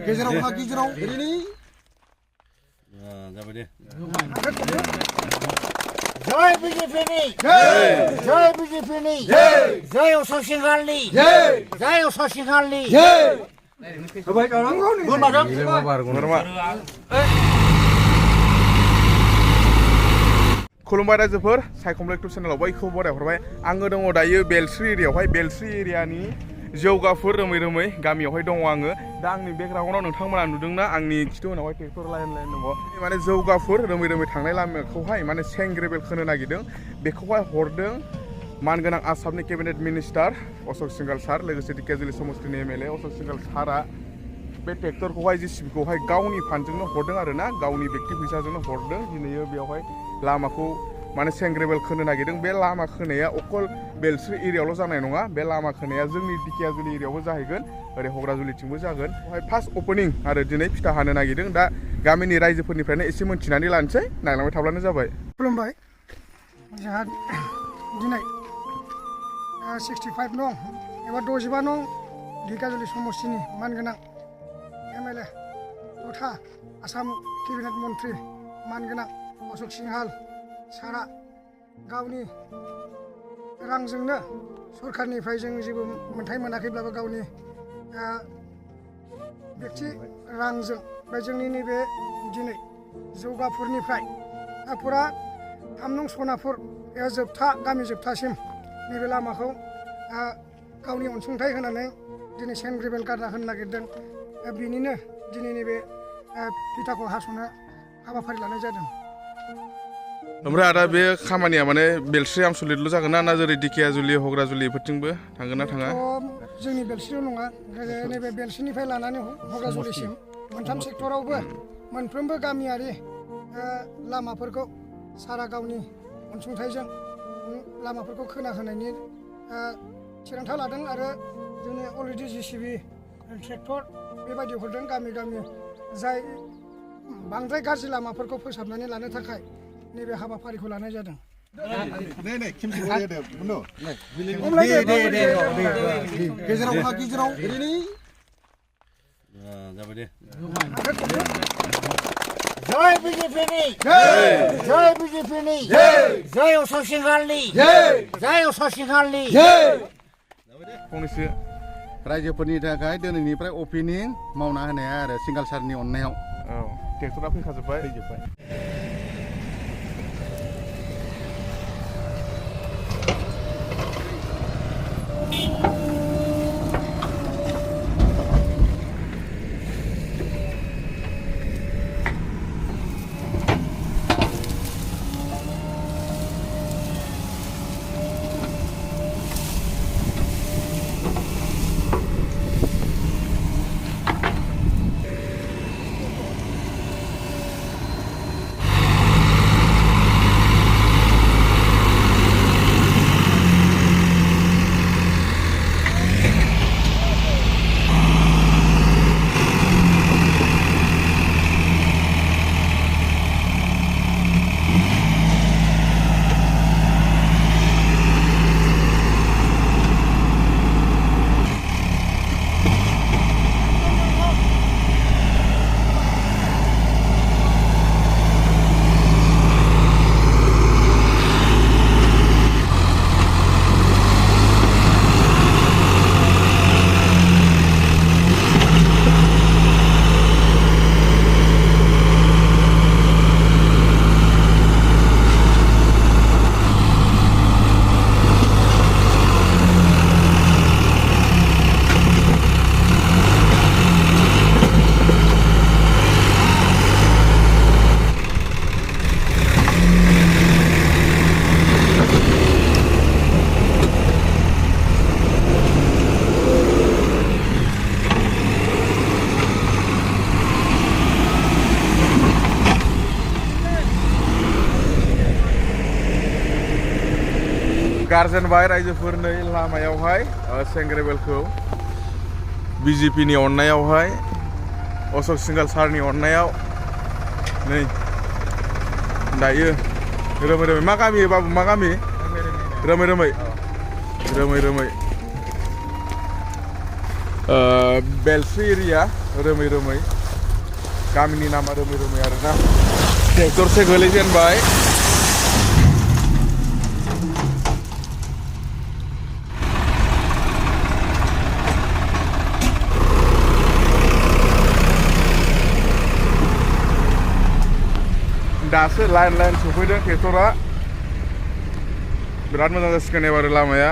गेजेराव हा गेजेराव ओरैनो जाबाय दे जय बीजेपीनि जय बीजेपीनि जय अशोक सिंहालनि जय अशोक सिंहालनि खुलुमबाय रायजोफोर सायख'म इउटुब चेनेलाव बयखौबो बरायहरबाय आङो दङ दायो बेलस्रि एरियायावहाय बेलस्रि एरियानि जौगाफुर रोमै रोमै गामियावहाय दङ आङो दा आंनि बेकग्राउन्डआव नोंथांमोना नुदोंना आंनि खिथु उनावहाय ट्रेक्टर लाइन दङ माने जौगाफुर रोमै रोमै थांनाय लामाखौहाय माने सेंग्रेबेल खोनो नागिरदों बेखौहाय हरदों मानगोनां आसामनि केबिनेट मिनिस्टार अशोक सिंघाल सार लोगोसे धेकियाजुलि समस्तिनि एमएलए अशोक सिंघाल सारा बे ट्रेक्टरखौहाय जेसिबिखौहाय गावनि फान्डजोंनो हरदों आरोना गावनि बेक्ति फैसाजोंनो हरदों दिनैयो बेयावहाय लामाखौ माने सेंग्रेबेल खोनो नागिरदों बे लामा खोनाया अकल बेलस्रि एरियायावल' जानाय नङा बे लामा खोनाया जोंनि धेकियाजुलि एरियायावबो जाहैगोन ओरै हग्राजुलिथिंबो जागोन बेवहाय फार्स्ट अपेनिं आरो दिनै फिथा हानो नागिरदों दा गामिनि रायजोफोरनिफ्रायनो एसे मोनथिनानै लानोसै नायलांबाय थाब्लानो जाबाय खुलुमबाय जोंहा दिनै 65 नं एबा 65 नं धेकियाजुलि समस्तिनि मानगोनां एमएलए तथा आसाम केबिनेट मन्त्रि मानगोनां अशोक सिंहाल सारा गावनि रांजोंनो सरकारनिफ्राय जों जेबो मोन्थाय मोनाखैब्लाबो गावनि बेक्ति रांजों बे जोंनि नैबे दिनै जौगाफुरनिफ्राय फुरा 3 नं सनापुर जोबथा गामि जोबथासिम नैबे लामाखौ गावनि अनसुंथाइ होनानै दिनै सेंग्रेबेल गारना होनो नागिरदों बिनिनो दिनै नैबे फिथाखौ हास'नो हाबाफारि लानाय जादों ओमफ्राय आदा बे खामानिया माने बेलस्रि आमसुलिटल' जागोन ना जेरै धेकियाजुलि हग्राजुलि बेफोरथिंबो थांगोन ना थाङा जोंनि बेलस्रिल' नङा नैबे बेलस्रिनिफ्राय लानानै हग्राजुलिसिम मोनथाम सेक्टरावबो मोनफ्रोमबो गामियारि लामाफोरखौ सारा गावनि अनसुंथाइजों लामाफोरखौ खोना होनायनि थिरांथा लादों आरो जोंनि अलरेडि जेसिबि ट्रेक्टर बेबायदि हरदों गामि गामि जाय बांद्राय गाज्रि लामाफोरखौ फोसाबनानै लानो थाखाय नैबे हाबाफारिखौ लानाय जादों गेजेराव हा गेजेराव ओरैनो जाबाय दे जय बीजेपीनि जय बीजेपीनि जय अशोक सिंहालनि जय अशोक सिंहालनि फंनैसो रायजोफोरनि थाखाय दिनैनिफ्राय अपेनिं मावना होनाया आरो सिंघाल सारनि अननायाव औ ट्रेक्टरा फैखाजोब्बाय गारजेनबाय रायजोफोरनि लामायावहाय सेंग्रेबेलखौ बीजेपीनि अननायावहाय अशोक सिंघाल सारनि अननायाव नै दायो रोमै रोमै मा गामि बाबु मा गामि रोमै रोमै रोमै रोमै बेलस्रि एरिया रोमै रोमै गामिनि नामा रोमै रोमै आरोना ट्रेक्टरसे गोलैजेनबाय दासो लाइन लाइन सफैदों ट्रेक्टरा बिराद मोजां जासिगोन एबार लामाया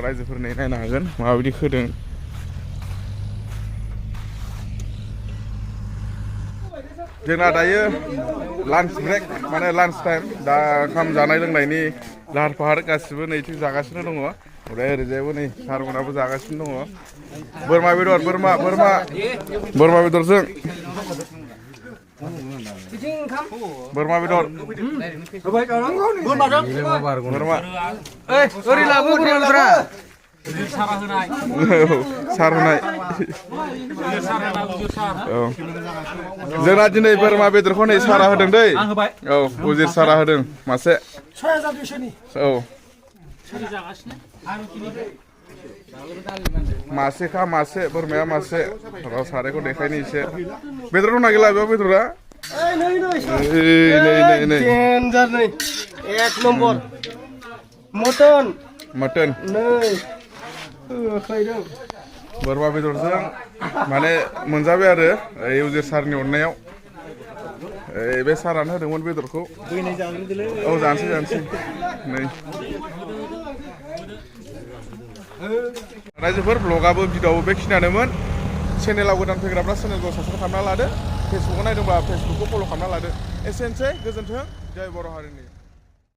रायजोफोरनि नायनो हागोन माबायदि खोदों जोंना दायो लान्च ब्रेक माने लान्च टाइम दा ओंखाम जानाय लोंनायनि लाहार फाहार गासिबो नैथिं जागासिनो दङ ओमफ्राय ओरैजायबो नै सारमोनाबो जागासिनो दङ बोरमा बेदर बोरमा बेदरजों बोरमा बेदर बोरमा ओरै लाबो बोरमाफोरा सार होनाय औ जोंना दिनै बोरमा बेदरखौ नै सारा होदों दै औ उजिर सारा होदों मासे 6200नि औ मासेखा मासे बोरमाया मासे र' सारायखौ देखायनो एसे बेदर दंना गैला बेयाव बेदरा नै डेन्जार नै एक नम्बर मटन मटन बोरमा बेदरजों माने मोनजाबाय आरो उजिर सारनि अननायाव बे सारानो होदोंमोन बेदरखौ औ जानोसै नै रायजोफोर ब्लगाबो भिडिअआबो बेखिनियानोमोन चेनेलाव गोदान फैग्राफ्रा चेनेलखौ साबस्क्राइब खालामना लादो फेसबुकआव नायदोंबा फेसबुकखौ फल' खालामना लादो एसेनोसै गोजोन्थों जय बर' हारिनि